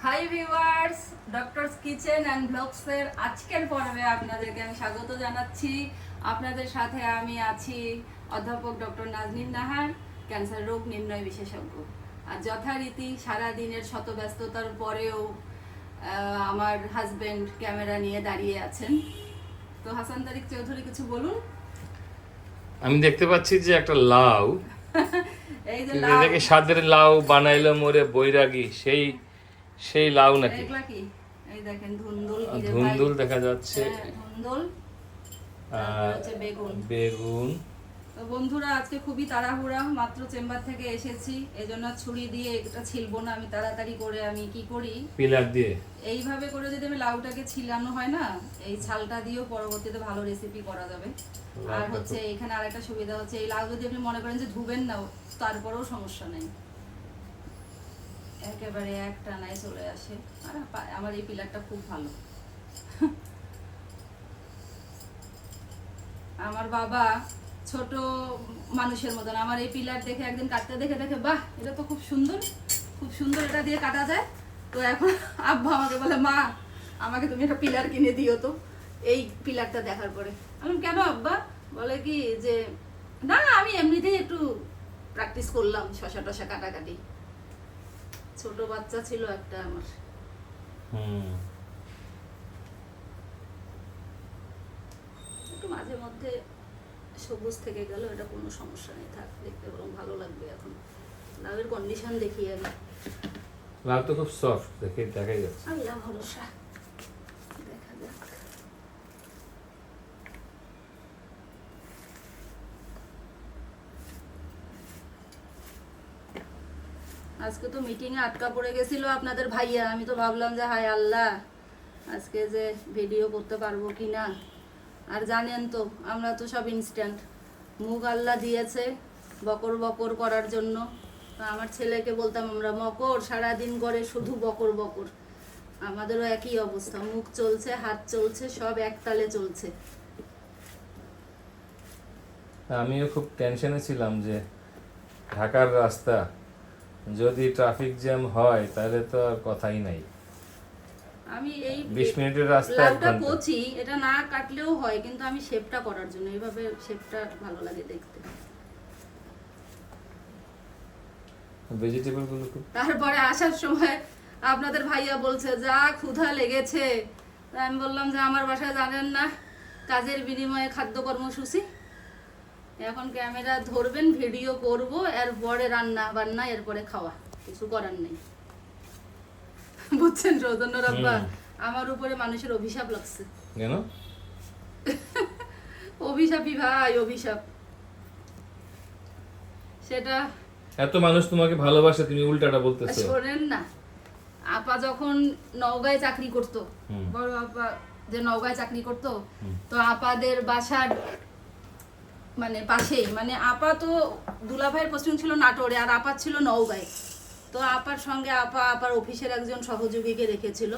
High viewers, doctors kitchen and ব্লগসের আজকের পর্বে আপনাদেরকে আমি স্বাগত জানাচ্ছি। আপনাদের সাথে আমি আছি অধ্যাপক ডক্টর নাজনীন নাহার, ক্যান্সার রোগ নির্ণয় বিশেষজ্ঞ। আর যথারীতি সারাদিনের শত ব্যস্ততার পরেও আমার হাজবেন্ড ক্যামেরা নিয়ে দাঁড়িয়ে আছেন। তো হাসান তারিক চৌধুরী, কিছু বলুন। আমি দেখতে পাচ্ছি যে একটা লাউ, এই যে কিন্তু লাউ, এটাকে স্বাদের লাউ বানাইলো মোরে বৈরাগী, সেই সেই লাউ নাকি? এগুলা কি? এই দেখেন ধুন্দুল, কি রে ভাই? ধুন্দুল দেখা যাচ্ছে, হ্যাঁ, ধুন্দুল। তারপর আর হচ্ছে বেগুন। বেগুন। তো বন্ধুরা, আজকে খুবই তাড়াহুড়া, মাত্র চেম্বার থেকে এসেছি, এজন্য ছুরি দিয়ে এটা ছিলবো না। আমি তাড়াতাড়ি করে আমি কি করি, পিলার দিয়ে এইভাবে করে যদি আমি লাউটাকে ছিলানো হয় না, এই ছালটা দিয়েও পরবর্তীতে ভালো রেসিপি করা যাবে। আর হচ্ছে এখানে আরেকটা সুবিধা হচ্ছে, এই লাউ যদি আপনি মনে করেন যে ধুবেন না, তারপরেও সমস্যা নেই, একেবারে একটা নাই চলে আসে। আর আমার এই পিলারটা খুব ভালো। আমার বাবা ছোট মানুষের মতন আমার এই পিলার দেখে একদিন কাটতে দেখে দেখে, বাহ এটা তো খুব সুন্দর, খুব সুন্দর, এটা দিয়ে কাটা যায়। তো এখন আব্বা আমাকে বলে, মা আমাকে তুমি একটা পিলার কিনে দিও তো। এই পিলারটা দেখার পরে আমি, কেন আব্বা? বলে কি যে, না আমি এমনিতেই একটু প্র্যাকটিস করলাম শশা টশা কাটাকাটি। ছোট বাচ্চা ছিল একটা আমার। একটু মাঝে মধ্যে সবুজ থেকে গেল, এটা কোনো সমস্যা নেই, থাক, দেখতে বরং ভালো লাগবে। এখন লাউয়ের কন্ডিশন দেখি আগে। লাউ তো খুব সফট, দেখে দেখাই যাচ্ছে। আল্লাহ ভরসা, দেখা যাক। আজকে তো মিটিংয়ে আটকা পড়ে গেছিল আপনাদের ভাইয়া। আমি তো ভাবলাম যে হায় আল্লাহ, আজকে যে ভিডিও করতে পারবো কি না। আর জানেন তো, আমরা তো সব ইনস্ট্যান্ট, মুখ আল্লাহ দিয়েছে বকর বকর করার জন্য। তো আমার ছেলেকে বলতাম আমরা, মকর সারাদিন করে শুধু বকর বকর। আমাদেরও একই অবস্থা, মুখ চলছে, হাত চলছে, সব একতালে চলছে। আমিও খুব টেনশনে ছিলাম যে ঢাকার রাস্তা, যদি ট্রাফিক জ্যাম হয় তাহলে তো আর কথাই নাই। আমি এই 20 মিনিটের রাস্তা 1 লাউটা ঘন্টা। কচি, এটা না কাটলেও হয়, কিন্তু আমি শেপটা করার জন্য, এইভাবে শেপটা ভালো লাগে দেখতে। ভেজিটেবল গুলো খুব। তারপরে আসার সময় আপনাদের ভাইয়া বলছে, যা ক্ষুধা লেগেছে। তা আমি বললাম যে আমার বাসায় জানেন না, কাজের বিনিময়ে খাদ্য কর্মসূচি। এখন ক্যামেরা ধরবেন, ভিডিও করব, এরপরে রান্না বান্না, এরপরে খাওয়া, কিছু করার নেই। বুঝছেন রৌদন্য রাব্বা, আমার উপরে মানুষের অভিশাপ লাগছে। কেন? অভিশাপই ভাই, অভিশাপ। সেটা এত মানুষ তোমাকে ভালোবাসে, তুমি উল্টাটা বলতেছো। শোনেন না, আপা যখন নওগাঁয় চাকরি করতো, বড় আপা যে নওগাঁয় চাকরি করতো, তো আপাদের বাসার মানে পাশেই, মানে আপা তো দুলাভাইয়ের পোস্টিং ছিল নাটোরে, আর আপা ছিল নওগাঁয়। তো আপার সঙ্গে আপার অফিসের একজন সহযোগীকে রেখেছিল,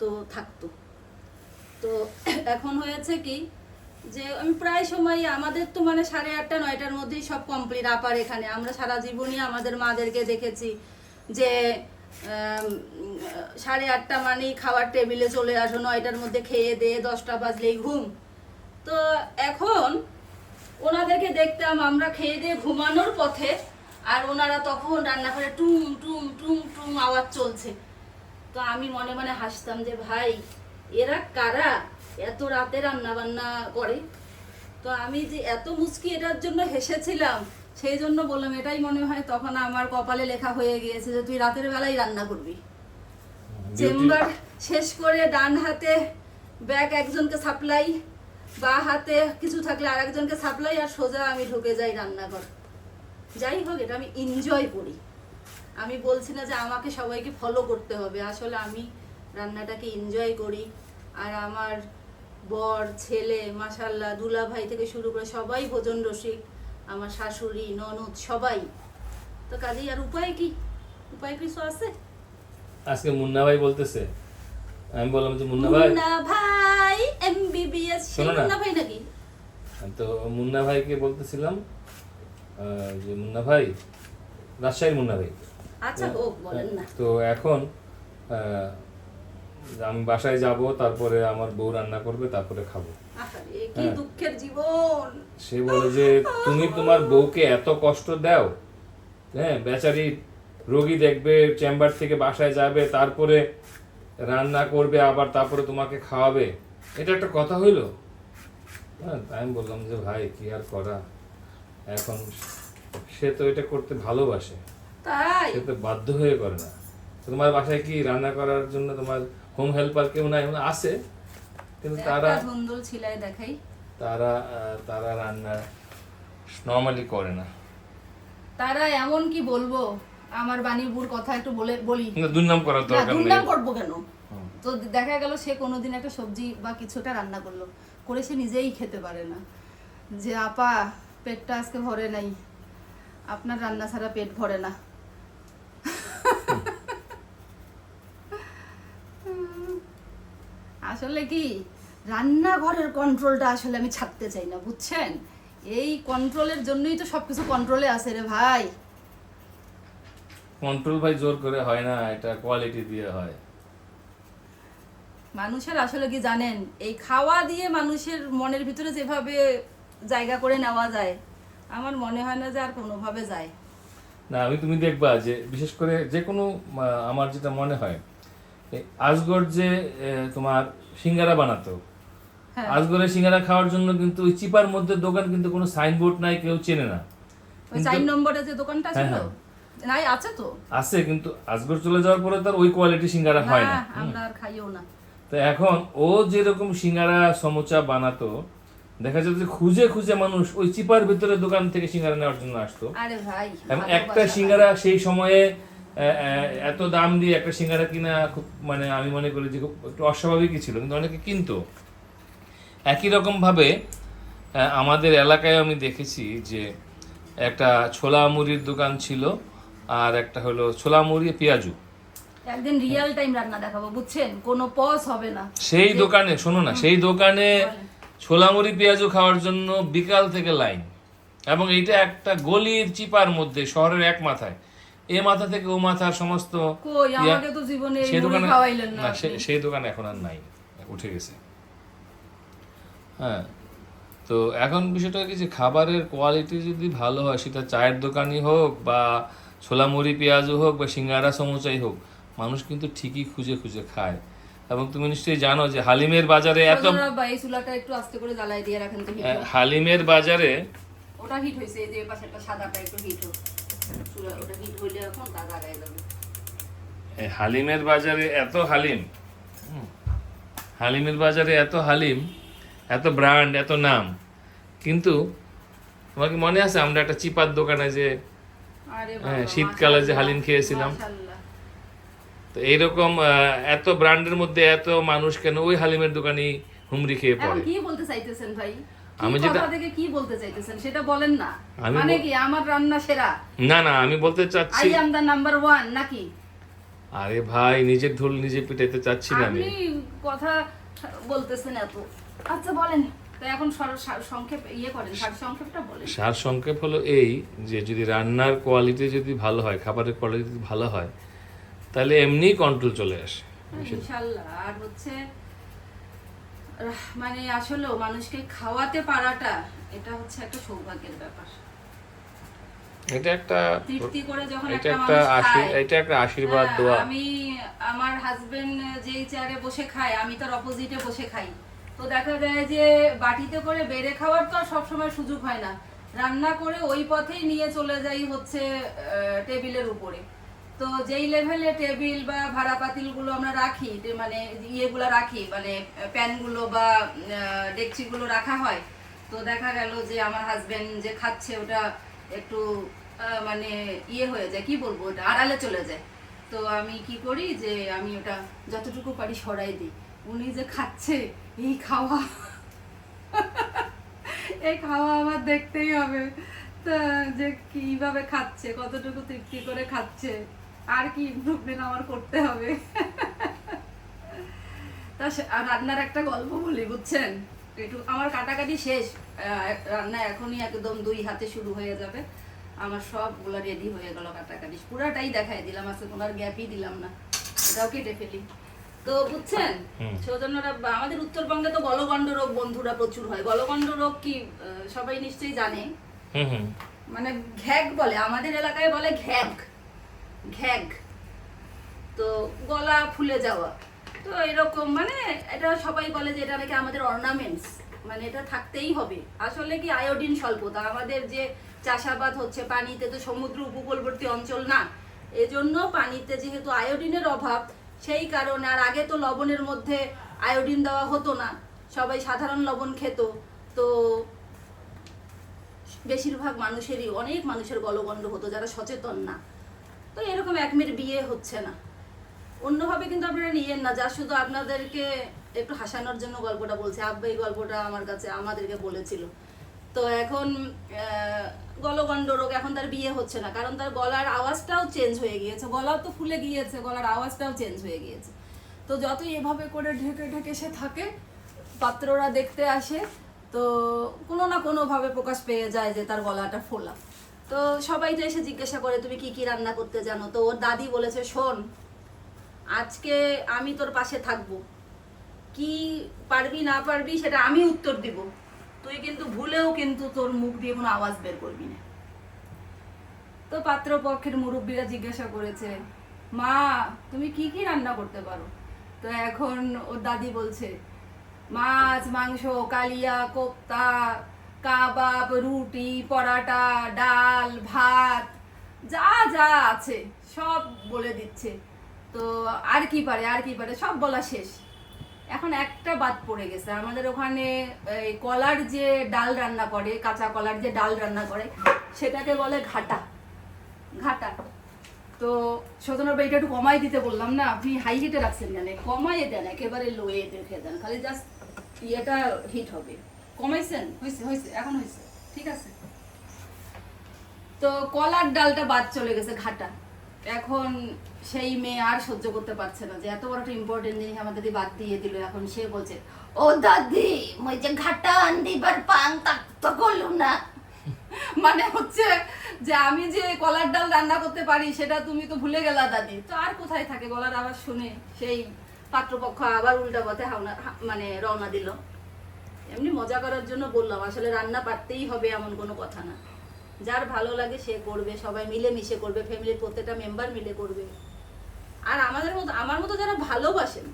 তো থাকতো। তো এখন হয়েছে কি যে আমি প্রায় সময়, আমাদের তো মানে 8:30 9টার মধ্যেই সব কমপ্লিট আপার এখানে। আমরা সারা জীবনই আমাদের মাদেরকে দেখেছি যে 8:30 মানেই খাবার টেবিলে চলে আসো, 9টার মধ্যে খেয়ে দিয়ে 10টা বাজলেই ঘুম। তো এখন ওনাদেরকে দেখতাম আমরা খেয়ে দিয়ে ঘুমানোর পথে, আর ওনারা তখন রান্নাঘরে টুম টুম টুম টুম আওয়াজ চলছে। তো আমি মনে মনে হাসতাম যে ভাই, এরা কারা এত রাতে রান্না বান্না করে? তো আমি যে এত মুচকি এটার জন্য হেসেছিলাম, সেই জন্য বললাম, এটাই মনে হয় তখন আমার কপালে লেখা হয়ে গিয়েছে যে তুই রাতের বেলায় রান্না করবি। চেম্বার শেষ করে ডান হাতে ব্যাগ একজনকে সাপ্লাই, বা হাতে কিছু থাকলে আর একজনকে সাপ্লাই, আর সোজা আমি ঢুকে যাই রান্নাঘর। যাই হোক, এটা আমি এনজয় করি। আমি বলছি না যে আমাকে সবাইকে ফলো করতে হবে, আসলে আমি রান্নাটাকে এনজয় করি। আর আমার বর, ছেলে, মাশাআল্লাহ, দুলাভাই থেকে শুরু করে সবাই ভোজন রসিক, আমার শাশুড়ি, ননদ, সবাই। তো কাজেই আর উপায় কি, উপায় কিছু আছে? আজকে মুন্না ভাই বলতেছে, আমি বললাম যে মুন্না ভাই এমবিবিএস, মুন্না ভাই নাকি? তো মুন্না ভাইকে বলতেছিলাম যে মুন্না ভাই, রাজশাহীর মুন্না ভাই। আচ্ছা, ও বলেন না। তো এখন আহ, আমি বাসায় যাব, তারপরে আমার বউ রান্না করবে, তারপরে খাবো। আহারে, কি হ্যাঁ। দুঃখের জীবন। সে বলে যে তুমি তোমার বউকে এত কষ্ট দাও, হ্যাঁ, বেচারি রোগী দেখবে, চেম্বার থেকে বাসায় যাবে, তারপরে রান্না করবে, আবার তারপরে তোমাকে খাওয়াবে, এটা একটা কথা হইলো? হ্যাঁ, তাই আমি বললাম যে ভাই কি আর করা, এখন সে তো এটা করতে ভালোবাসে, তাই সে তো বাধ্য হয়ে করে না। তো তোমার বাসায় কি রান্না করার জন্য তোমার হোম হেল্পার কেউ নাই? মানে আছে, কিন্তু তারা একটা ধুন্দুল ছিলাই দেখাই। তারা রান্না নর্মালি করে না। তারা এমন কি বলবো, আমার বাণীবুর কথা একটু বলি। কিন্তু দুর্নাম করার না, দরকার নেই। দুর্নাম করবো কেন? হুম। তো দেখা গেল সে কোনোদিন একটা সবজি বা কিছুটা রান্না করলো, করে সে নিজেই খেতে পারে না, যে আপা পেটটা আজকে ভরে নাই, আপনার রান্না ছাড়া পেট ভরে না। আসলে কি, রান্নাঘরের কন্ট্রোলটা আসলে আমি ছাড়তে চাই না, বুঝছেন? এই কন্ট্রোলের জন্যই তো সবকিছু কন্ট্রোলে আছে রে ভাই। কন্ট্রোল ভাই জোর করে হয় না, এটা কোয়ালিটি দিয়ে হয়। মানুষের আসলে কি জানেন, এই খাওয়া দিয়ে মানুষের মনের ভিতরে যেভাবে জায়গা করে নেওয়া যায়, আমার মনে হয় না যে আর কোনোভাবে যায়। না, তুমি দেখবা যে বিশেষ করে যে কোনো আমার যেটা মনে হয়, এই আজগর যে তোমার সিঙ্গারা বানাতো, হ্যাঁ, আজগরের সিঙ্গারা খাওয়ার জন্য কিন্তু ওই চিপার মধ্যে দোকান, কিন্তু কোনো সাইনবোর্ড নাই, কেউ চেনে না। ওই 4 নম্বরে যে দোকানটা ছিল, হ্যাঁ, নাই আছে তো, আছে, কিন্তু আজগর চলে যাওয়ার পরে তার ওই কোয়ালিটি সিঙ্গারা হয় না। না আমরা আর খাইও না। তো এখন ও যেরকম সিঙ্গারা সমোচা বানাতো, দেখা যেত যে খুঁজে খুঁজে মানুষ ওই চিপার ভিতরে দোকান থেকে সিঙ্গারা নেওয়ার জন্য আসতো। আরে ভাই, এবং একটা ভালোবাসা সিঙ্গারা সেই সময়ে এত দাম দিয়ে একটা সিঙ্গারা কিনা খুব, মানে আমি মনে করি যে খুব একটু অস্বাভাবিকই ছিল, কিন্তু অনেকে কিনতো। একই রকম ভাবে আমাদের এলাকায় আমি দেখেছি যে একটা ছোলা মুড়ির দোকান ছিল, আর একটা হলো ছোলা মুড়ি পেঁয়াজু। একদিন রিয়েল টাইম রান্না দেখাবো, বুঝছেন? কোনো পজ হবে না। সেই দোকানে, শোনো না, সেই দোকানে বলেন। ছোলা মুড়ি পেঁয়াজু খাওয়ার জন্য বিকাল থেকে লাইন, এবং এইটা একটা গলির চিপার মধ্যে, শহরের এক মাথায়, এ মাথা থেকে ও মাথার সমস্ত কই, ইয়া, আমাকে তো জীবনে এই সেই মুড়ি দোকানে খাওয়াইলেন না না, আপনি। সেই দোকান এখন আর নাই, উঠে গেছে। হ্যাঁ, তো এখন বিষয়টা কি যে খাবারের কোয়ালিটি যদি ভালো হয়, সেটা চায়ের দোকানই হোক বা ছোলা মুড়ি পেঁয়াজু হোক বা সিঙ্গারা সমোচাই হোক, মানুষ কিন্তু ঠিকই খুঁজে খুঁজে খায়। এবং তুমি নিশ্চয়ই জানো যে হালিমের বাজারে এত, সজনা বা এই চুলাটা একটু আস্তে করে জ্বালাই দিয়ে রাখেন তো, হিট হোক। হালিমের বাজারে ওটা হিট হয়েছে, এই যে পাশেরটা সাদাটা একটু হিট হোক, চুলা ওটা হিট হইলে এখন দাগ আগায় যাবে। হালিমের বাজারে এত হালিম, হালিমের বাজারে এত হালিম, এত ব্র্যান্ড, এত নাম, কিন্তু তোমার কি মনে আছে আমরা একটা চিপার দোকানে যে আরে বাবা, হ্যাঁ, শীতকালে যে হালিম খেয়েছিলাম? মাশাআল্লাহ। তো এইরকম এত ব্র্যান্ডের মধ্যে এত মানুষ কেন ওই হালিমের দোকানেই হুমড়ি খেয়ে এখন পড়ে? কি বলতে চাইতেছেন ভাই? আমি আমি যেটা- কথা থেকে কি বলতে চাইতেছেন সেটা বলেন না। আমি মানে কি আমার রান্না সেরা, না না, আমি বলতে চাচ্ছি, আই এম দ্য নাম্বার 1 নাকি? আরে ভাই, নিজের ঢোল নিজে পিটাইতে চাচ্ছি না আমি। আপনি কথা বলতেছেন এত। আচ্ছা বলেন, তো এখন সংক্ষেপ ইয়ে করেন, সংক্ষেপটা বলেন। সার সংক্ষেপ হলো এই যে যদি রান্নার কোয়ালিটি যদি ভালো হয়, খাবারের কোয়ালিটি যদি ভালো হয়, তাহলে এমনি কন্ট্রোল চলে আসে। ইনশাআল্লাহ। আর হচ্ছে মানে আসলেও মানুষকে খাওয়াতে পারাটা, এটা হচ্ছে একটা সৌভাগ্যের ব্যাপার। এটা একটা, তৃপ্তি করে যখন এটা একটা একটা মানুষ খায়, এটা একটা আশীর্বাদ হ্যাঁ, দোয়া। আমি আমার হাজবেন্ড যেই চেয়ারে বসে খায়, আমি তার অপোজিটে বসে খাই। তো দেখা যায় যে বাটিতে করে বেড়ে খাওয়ার তো আর সবসময় সুযোগ হয় না, রান্না করে ওই পথেই নিয়ে চলে যাই হচ্ছে টেবিলের উপরে। তো যেই লেভেলে টেবিল বা ভাড়া পাতিলগুলো আমরা রাখি, মানে ইয়েগুলো রাখি, মানে প্যানগুলো বা ডেকচিগুলো রাখা হয়, তো দেখা গেল যে আমার হাজবেন্ড যে খাচ্ছে ওটা একটু মানে ইয়ে হয়ে যায়, কি বলবো, ওটা আড়ালে চলে যায়। তো আমি কি করি যে আমি ওটা যতটুকু পারি সরাই দিই। উনি যে খাচ্ছে, এই খাওয়া এই খাওয়া আমার দেখতেই হবে, তা যে কিভাবে খাচ্ছে, কতটুকু তৃপ্তি করে খাচ্ছে, আর কি ইমপ্রুভমেন্ট আমার করতে হবে। তা আর রান্নার একটা গল্প বলি, বুঝছেন? একটু আমার কাটাকাটি শেষ, রান্না এখনই একদম 2 হাতে শুরু হয়ে যাবে। আমার সবগুলো রেডি হয়ে গেল, কাটাকাটি পুরাটাই দেখাই দিলাম, আজকে কোনো গ্যাপই দিলাম না। এটাও কেটে ফেলি। তো বুঝছেন হুম। সৌজন্যরা, আমাদের উত্তরবঙ্গে তো গলগণ্ড রোগ বন্ধুরা প্রচুর হয়। গলগণ্ড রোগ কি সবাই নিশ্চয়ই জানে। হুম হুম। মানে ঘ্যাগ বলে, আমাদের এলাকায় বলে ঘ্যাগ, ঘ্যাগ। তো গলা ফুলে যাওয়া, তো এরকম মানে এটা সবাই বলে যে এটা নাকি আমাদের অর্নামেন্টস, মানে এটা থাকতেই হবে। আসলে কি আয়োডিন স্বল্পতা, আমাদের যে চাষাবাদ হচ্ছে পানিতে, তো সমুদ্র উপকূলবর্তী অঞ্চল না, এজন্য পানিতে যেহেতু আয়োডিনের অভাব, সেই কারণে। আর আগে তো লবণের মধ্যে আয়োডিন দেওয়া হতো না, সবাই সাধারণ লবণ খেত। তো বেশিরভাগ মানুষেরই, অনেক মানুষের গলগণ্ড হতো যারা সচেতন না। তো এরকম এক মেয়ের বিয়ে হচ্ছে না, অন্যভাবে কিন্তু আপনারা নিয়েন না, যা শুধু আপনাদেরকে একটু হাসানোর জন্য গল্পটা বলছে। আব্বা এই গল্পটা আমার কাছে আমাদেরকে বলেছিল। তো এখন গলগণ্ড রোগ, এখন তার বিয়ে হচ্ছে না, কারণ তার গলার আওয়াজটাও চেঞ্জ হয়ে গিয়েছে, গলাও তো ফুলে গিয়েছে, গলার আওয়াজটাও চেঞ্জ হয়ে গিয়েছে। তো যতই এভাবে করে ঢেকে ঢেকে সে থাকে, পাত্ররা দেখতে আসে, তো কোনো না কোনোভাবে প্রকাশ পেয়ে যায় যে তার গলাটা ফোলা। তো সবাই তো এসে জিজ্ঞাসা করে তুমি কি কি রান্না করতে জানো। তো ওর দাদি বলেছে, শোন, আজকে আমি তোর পাশে থাকবো, কি পারবি না পারবি সেটা আমি উত্তর দিব, তুই কিন্তু ভুলেও কিন্তু তোর মুখ দিয়ে কোনো আওয়াজ বের করবি না। তো পাত্রপক্ষের মুরব্বীরা জিজ্ঞাসা করেছে, মা তুমি কি কি রান্না করতে পারো। তো এখন ওর দাদি বলছে, মাছ, মাংস, কালিয়া, কোপ্তা, কাবাব, রুটি, পরাটা, ডাল, ভাত, যা যা আছে সব বলে দিচ্ছে। তো আর কি পারে, আর কি পারে, সব বলা শেষ। এখন একটা বাদ পড়ে গেছে, আমাদের ওখানে এই কলার যে ডাল রান্না করে, কাঁচা কলার যে ডাল রান্না করে, সেটাকে বলে ঘাটা, ঘাটা। তো সৌজন্যবাবু এটা একটু কমাই দিতে বললাম না, আপনি হাই হিটে রাখছেন কেন? কমাইয়ে দেন, একেবারে লোয়ে রেখে দেন, খালি জাস্ট ইয়েটা হিট হবে। কমাইছেন? হয়েছে হয়েছে, এখন হয়েছে, ঠিক আছে। তো কলার ডালটা বাদ চলে গেছে, ঘাটা। এখন সেই মেয়ে আর সহ্য করতে পারছে না যে এত বড় একটা ইম্পর্টেন্ট জিনিস আমাদের বাদ দিয়ে দিল। এখন সে বলছে, ও দাদি মই যে ঘাটা আনদিবার পাং তাক তো করলুম না। মানে হচ্ছে যে আমি যে কলার ডাল রান্না করতে পারি সেটা তুমি তো ভুলে গেলা দাদি। তো আর কোথায় থাকে, গলার আওয়াজ শুনে সেই পাত্রপক্ষ আবার উল্টা পথে মানে রওনা দিল। এমনি মজা করার জন্য বললাম, আসলে রান্না পারতেই হবে এমন কোনো কথা না। যার ভালো লাগে সে করবে, সবাই মিলে মিশে করবে, ফ্যামিলির প্রত্যেকটা মেম্বার মিলে করবে। আর আমাদের মতো, আমার মতো যারা ভালোবাসেন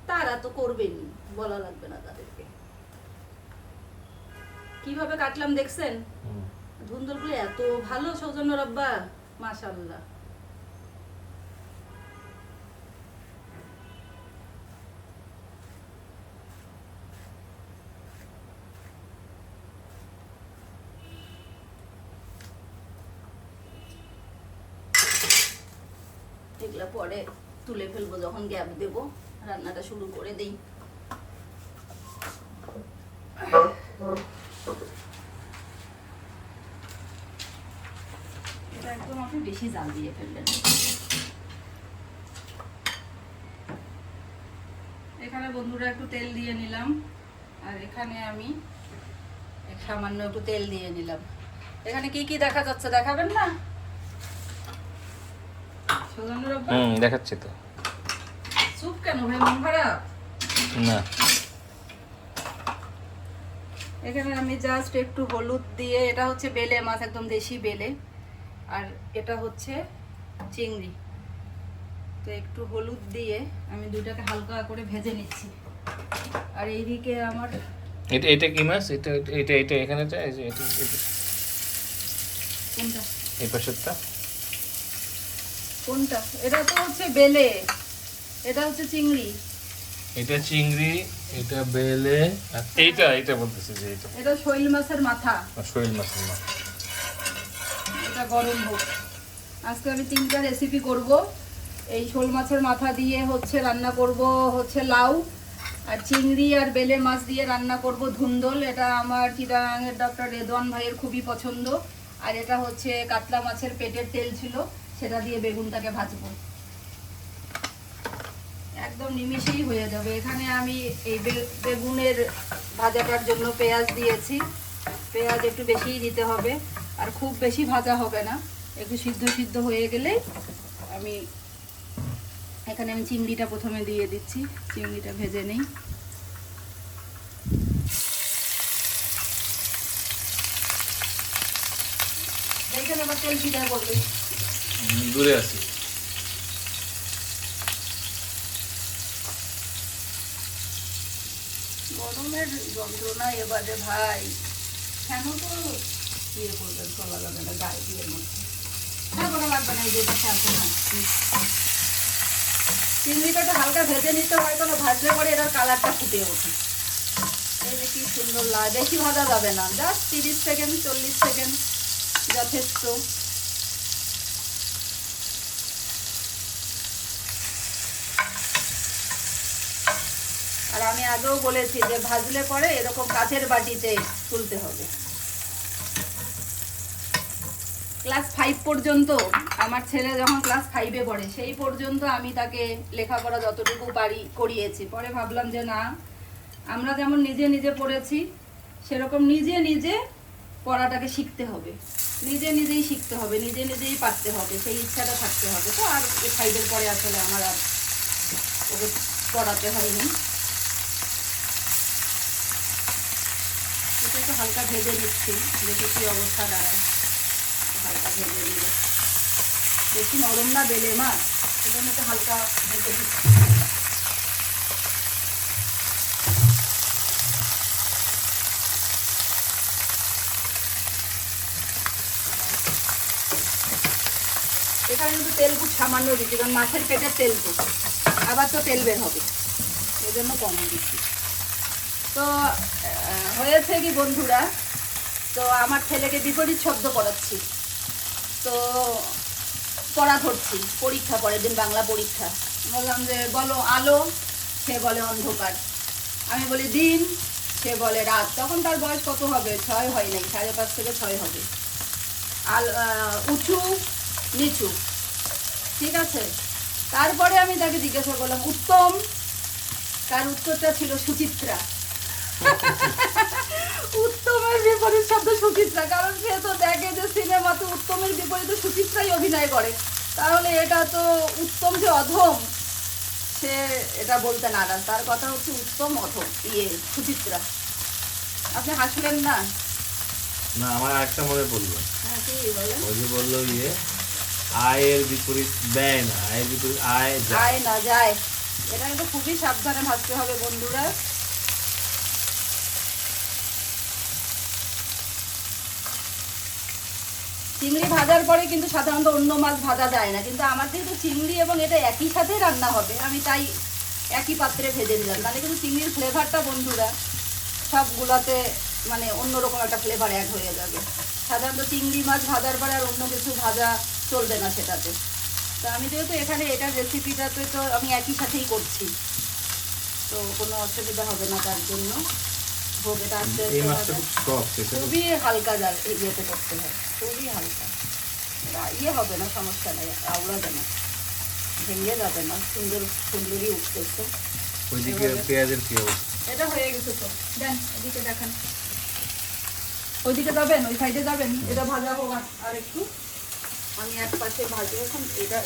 তারা তো করবেনই, বলা লাগবে না তাদেরকে। কিভাবে কাটলাম দেখছেন? ধুন্দুলগুলো এত ভালো সৌজন্য রাব্বা, মাশাআল্লাহ। এগুলা পরে তুলে ফেলবো যখন গ্যাপ দেব, রান্নাটা শুরু করে দেই। এটা একদম আপনি বেশি জাল দিয়ে ফেললেন। এখানে বন্ধুরা একটু তেল দিয়ে নিলাম, আর এখানে আমি সামান্য একটু তেল দিয়ে নিলাম। এখানে কি কি দেখা যাচ্ছে দেখাবেন না? দেখাচ্ছি তো। চুপ কেন ভাই, মন খারাপ? না, এখানে আমি জাস্ট একটু হলুদ দিয়ে, এটা হচ্ছে বেলে মাছ, একদম দেশি বেলে, আর এটা হচ্ছে চিংড়ি। তো একটু হলুদ দিয়ে আমি দুইটাকে হালকা করে ভেজে নিচ্ছি। আর এইদিকে আমার এটা এটা কি মাছ? এটা এটা এটা এখানে এটা এটা কোনটা এই পাশেরটা কোনটা? এটা তো হচ্ছে বেলে, এটা হচ্ছে চিংড়ি। এটা চিংড়ি, এটা বেলে, আর এইটা এটা বলতেছে যে এটা এটা শৈল মাছের মাথা, শৈল মাছের মাথা। এটা গরম হোক। আজকে আমি 3টা রেসিপি করব। এই শোল মাছের মাথা দিয়ে হচ্ছে রান্না করব হচ্ছে লাউ, আর চিংড়ি আর বেলে মাছ দিয়ে রান্না করব ধুন্দল। এটা আমার চিটাগাঙের ডক্টর রেদওয়ান ভাইয়ের খুবই পছন্দ। আর এটা হচ্ছে কাতলা মাছের পেটের তেল ছিল, সেটা দিয়ে বেগুনটাকে ভাজবো, একদম নিমিষেই হয়ে যাবে। এখানে আমি এই বেগুনের ভাজাটার জন্য পেঁয়াজ দিয়েছি। পেঁয়াজ একটু বেশিই দিতে হবে, আর খুব বেশি ভাজা হবে না, একটু সিদ্ধ সিদ্ধ হয়ে গেলে আমি এখানে আমি চিংড়িটা প্রথমে দিয়ে দিচ্ছি, চিংড়িটা ভেজে নেই। এইখানে আবার তেল ছিটায় পড়বে। দূরে আছি। গরমের যন্ত্রণা এবারে ভাই, কেন তো ইয়ে করবেন, চলা যাবে না গায়ে দিয়ে মধ্যে, হ্যাঁ করা লাগবে না, এই যে পাশে আছে না। চিংড়িটা একটু হালকা ভেজে নিতে হয়, কোনো ভাজলে পরে এটার কালারটা ফুটে ওঠে। এই যে কি সুন্দর লাগে, বেশি ভাজা যাবে না, জাস্ট 30 সেকেন্ড 40 সেকেন্ড যথেষ্ট। আর আমি আগেও বলেছি যে ভাজলে পরে এরকম কাচের বাটিতে তুলতে হবে। ক্লাস 5 পর্যন্ত আমার ছেলে যখন ক্লাস 5-এ পড়ে সেই পর্যন্ত আমি তাকে লেখাপড়া যতটুকু পারি করিয়েছি। পরে ভাবলাম যে না, আমরা যেমন নিজে নিজে পড়েছি সেরকম নিজে নিজে পড়াটাকে শিখতে হবে, নিজে নিজেই শিখতে হবে, নিজে নিজেই পারতে হবে, সেই ইচ্ছাটা থাকতে হবে। তো আর 5-এর পরে আসলে আমার আর ওকে পড়াতে হয়নি। এটা একটু হালকা ভেজে নিচ্ছি, দেখে কি অবস্থা দাঁড়ায়। হালকা ভেজে দিলে বেশি নরম না বেলে মাছ, সেজন্য একটু হালকা ভেজে দিচ্ছি। এখানে কিন্তু তেল খুব সামান্য দিচ্ছি, কারণ মাছের পেটের তেল তো আবার তো তেল বের হবে, এই জন্য কম দিচ্ছি। তো হয়েছে কি বন্ধুরা, তো আমার ছেলেকে বিপরীত শব্দ পড়াচ্ছি, তো পড়া ধরছি, পরীক্ষা পরের দিন বাংলা পরীক্ষা। বললাম যে বলো আলো, সে বলে অন্ধকার। আমি বলি দিন, সে বলে রাত। তখন তার বয়স কত হবে, 6 হয় নাই, 5.5 থেকে 6 হবে। উঁচু নিচু, ঠিক আছে। তারপরে আমি তাকে জিজ্ঞাসা করলাম উত্তম, তার উত্তরটা ছিল সুচিত্রা। উত্তমের বিপরীত শব্দ সুচিত্রা, কারণ সে তো দেখে যে সিনেমাতে উত্তমের বিপরীতে সুচিত্রাই অভিনয় করে, তাহলে এটা তো উত্তম যে অধম, সে এটা বলতে নারাজ। তার কথা হচ্ছে উত্তম অধম, সুচিত্রা। আপনি হাসলেন না? না, আমার একটা মনে পড়লো। হ্যাঁ, কি বলেন? ওই যে বললো আয়ের বিপরীত ব্যয় না, আয়ের বিপরীত আয় যায় না যায়। এটা কিন্তু খুবই সাবধানে ভাজতে হবে বন্ধুরা। চিংড়ি ভাজার পরে কিন্তু সাধারণত অন্য মাছ ভাজা যায় না, কিন্তু আমার যেহেতু চিংড়ি এবং এটা একই সাথে রান্না হবে, আমি তাই একই পাত্রে ভেজে দিলাম। তাহলে কিন্তু চিংড়ির ফ্লেভারটা বন্ধুরা সবগুলোতে মানে অন্যরকম একটা ফ্লেভার অ্যাড হয়ে যাবে। সাধারণত চিংড়ি মাছ ভাজার পরে আর অন্য কিছু ভাজা চলবে না সেটাতে। তো আমি যেহেতু এখানে এটার রেসিপিটাতে তো আমি একই সাথেই করছি, তো কোনো অসুবিধা হবে না তার জন্য। ভোগেটা আস্তে আস্তে খুবই হালকা জাল ইয়েতে করতে হয়, খুবই হালকা। ইয়ে হবে না, সমস্যা নেই, আওড়াবে না, ভেঙে যাবে না, সুন্দরই উঠতেছে। ওইদিকে পেঁয়াজের কি অবস্থা? এটা হয়ে গেছে তো, দেন এদিকে দেখান। ওইদিকে যাবেন, ওই সাইডে যাবেন, এটা ভাজা হোক আর একটু। আমি এক পাশে ভাজি এখন,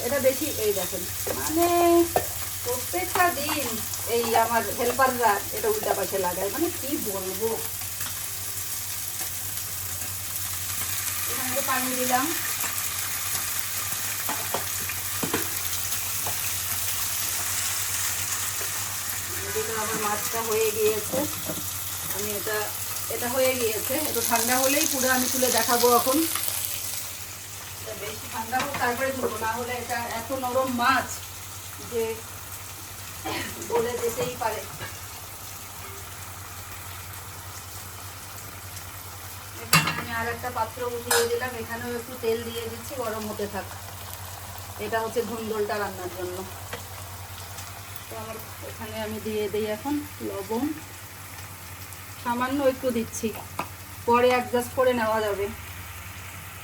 এটা বেশি। এই দেখেন, মানে প্রত্যেকটা দিন এই আমার হেল্পাররা এটা উল্টা পাশে লাগায়, মানে কি বলবো। এখানে পানি দিলাম, এদিকে আমার মাছটা হয়ে গিয়েছে। আমি এটা হয়ে গিয়েছে, একটু ঠান্ডা হলেই পুরো আমি তুলে দেখাবো। এখন বেশি ঠান্ডা হোক তারপরে তুলবো, না হলে এটা এত নরম মাছ যে গলে যেতেই পারে। আমি আর একটা পাত্র উঠিয়ে দিলাম, এখানেও একটু তেল দিয়ে দিচ্ছি, গরম হতে থাক। এটা হচ্ছে ধুন্দলটা রান্নার জন্য। তো আমার এখানে আমি দিয়ে দিই এখন লবণ, সামান্য একটু দিচ্ছি, পরে অ্যাডজাস্ট করে নেওয়া যাবে।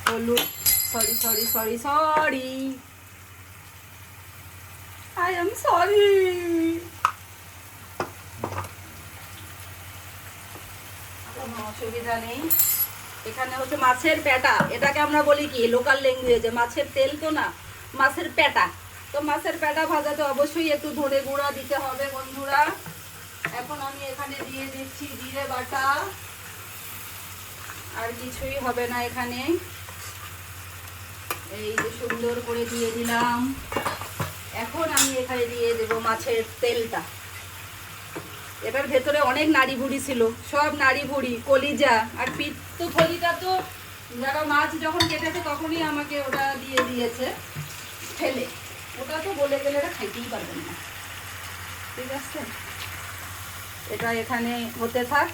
হলুদ, সরি আই এম সরি। কোনো অসুবিধা নেই। এখানে হচ্ছে মাছের পেটা, এটাকে আমরা বলি কি লোকাল ল্যাঙ্গুয়েজে মাছের তেল তো না, মাছের পেটা। তো মাছের পেটা ভাজাতে অবশ্যই একটু ধরে গুঁড়া দিতে হবে বন্ধুরা। এখন আমি এখানে দিয়ে দিচ্ছি জিরে বাটা, আর কিছুই হবে না এখানে। এই যে সুন্দর করে দিয়ে দিলাম। এখন আমি এখানে দিয়ে দেব মাছের তেলটা। এটার ভেতরে অনেক নাড়ি ভুড়ি ছিল, সব নাড়ি ভুড়ি, কলিজা আর পিত্ত থলিটা তো যারা মাছ যখন কেটেছে তখনই আমাকে ওটা দিয়ে দিয়েছে ফেলে। ওটা তো বলে গেলে এটা খাইতেই পারবেন না, ঠিক আছে। এটা এখানে হতে থাক।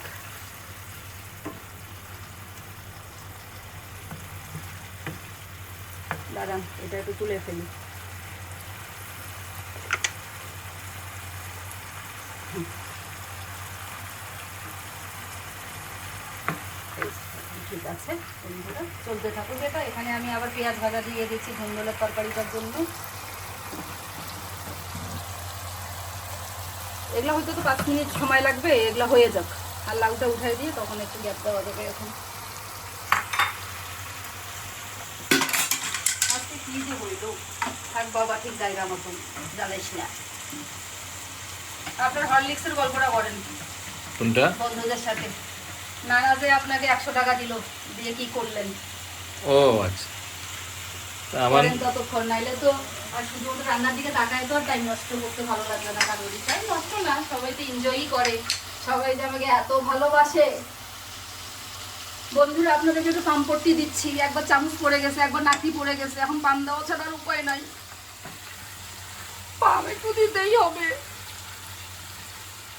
দাঁড়ান, এটা একটু তুলে ফেলি। ঠিক আছে, চলতে থাকুক এটা। এখানে আমি আবার পেঁয়াজ ভাজা দিয়ে দিচ্ছি ধুন্দুলের তরকারিটার জন্য। এগুলো হয়তো তো 5 মিনিট সময় লাগবে, এগুলো হয়ে যাক। আর লাউটা উঠাই দিয়ে তখন একটু গ্যাপ দেওয়া যাবে। এখন আজকে কি যে হইল, থাক বাবা, ঠিক জায়গা মতন জ্বালাইস না। আপনার হরলিক্সের গল্পটা করেন কোনটা? বন্ধুদের সাথে। নানা যে আপনাকে 100 টাকা দিল, দিয়ে কি করলেন? ও আচ্ছা, আমার ততক্ষণ নাইলে তো আর শুধু রান্নার দিকে তাকায় তো আর টাইম নষ্ট করতে ভালো লাগবে না। কারোরই টাইম নষ্ট না, সবাই তো এনজয়ই করে, সবাই যে আমাকে এত ভালোবাসে। বন্ধুরা আপনাদেরকে একটু পাম্পটি দিচ্ছি। একবার চামচ পড়ে গেছে, একবার নাকি পড়ে গেছে, এখন পাম দেওয়া ছাড়ার উপায় নাই। পাম একটু দিতেই হবে।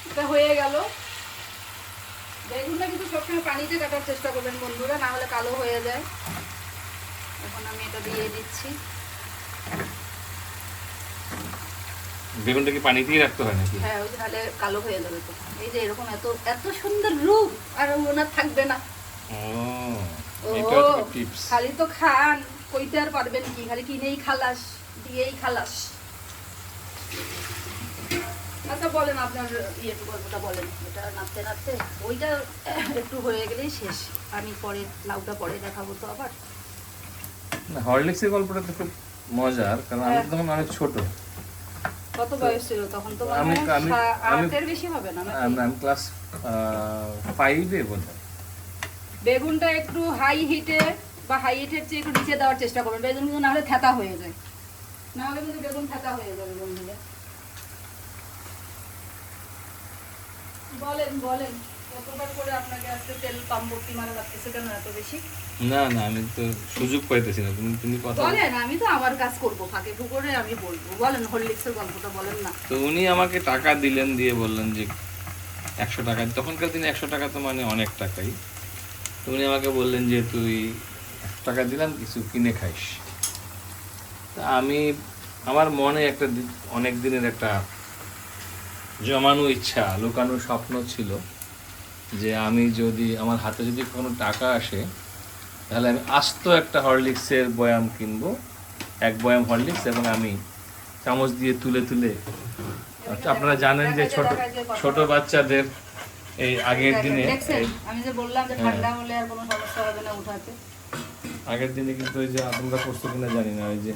এটা হয়ে গেল। বেগুনটা কিন্তু সবসময় পানিতে কাটার চেষ্টা করবেন বন্ধুরা, না হলে কালো হয়ে যায়। এখন আমি এটা দিয়ে দিচ্ছি। বেগুনটা কি পানিতেই রাখতে হয় নাকি? হ্যাঁ, ওই তাহলে কালো হয়ে যাবে তো। এই যে এরকম এত এত সুন্দর রূপ আর ওনার থাকবে না। এটা তো টিপস। খালি তো খান, কইতে আর পারবেন কি? খালি কিনেই খালাস, দিয়েই খালাস। আচ্ছা বলেন, আপনার ইয়েটু গল্পটা বলেন। এটা নাড়তে নাড়তে ওইটা একটু হয়ে গেলেই শেষ। আমি পরে লাউটা পরে দেখাবো তো আবার। না, হরলিক্সের গল্পটা তো খুব মজার, কারণ আমি তখন অনেক ছোট। কত বয়স ছিল তখন? তো আমি 8 বেশি হবে না? আমি ক্লাস 5-এ বোধহয়। বেগুনটা একটু হাই হিটে বা হাই হিটের চেয়ে একটু নিচে দেওয়ার চেষ্টা করবেন। বেগুন কিন্তু নাহলে থেতা হয়ে যায়, নাহলে কিন্তু বেগুন থেতা হয়ে যাবে বন্ধুরা। বলেন বলেন, কতবার করে আপনাকে আজকে তেল পাম্পটি মারা লাগতেছে কেন এত বেশি? না না, আমি তো সুযোগ পাইতেছি না। তুমি কথা বলেন, আমি তো আমার কাজ করব, ফাঁকে ফুকরে আমি বলবো। বলেন হরলিক্সের গল্পটা বলেন না। তো উনি আমাকে টাকা দিলেন, দিয়ে বললেন যে 100 টাকা। তখনকার দিনে 100 টাকা তো মানে অনেক টাকাই। তো উনি আমাকে বললেন যে তুই 100 টাকা দিলাম, কিছু কিনে খাইস। তা আমি, আমার মনে একটা অনেক দিনের একটা জমানো ইচ্ছা, লুকানো স্বপ্ন ছিল যে আমি যদি, আমার হাতে যদি কোনো টাকা আসে, তাহলে আমি আস্ত একটা হরলিক্সের বয়াম কিনবো, 1 বয়াম হরলিক্স, এবং আমি চামচ দিয়ে তুলে তুলে। আপনারা জানেন যে ছোট বাচ্চাদের এই আগের দিনে, আমি যে বললাম যে ঠান্ডা হলে আর কোনো সমস্যা হবে না উঠাতে। আগের দিনে কিন্তু ওই যে তোমরা করছো কিনা জানি না, ওই যে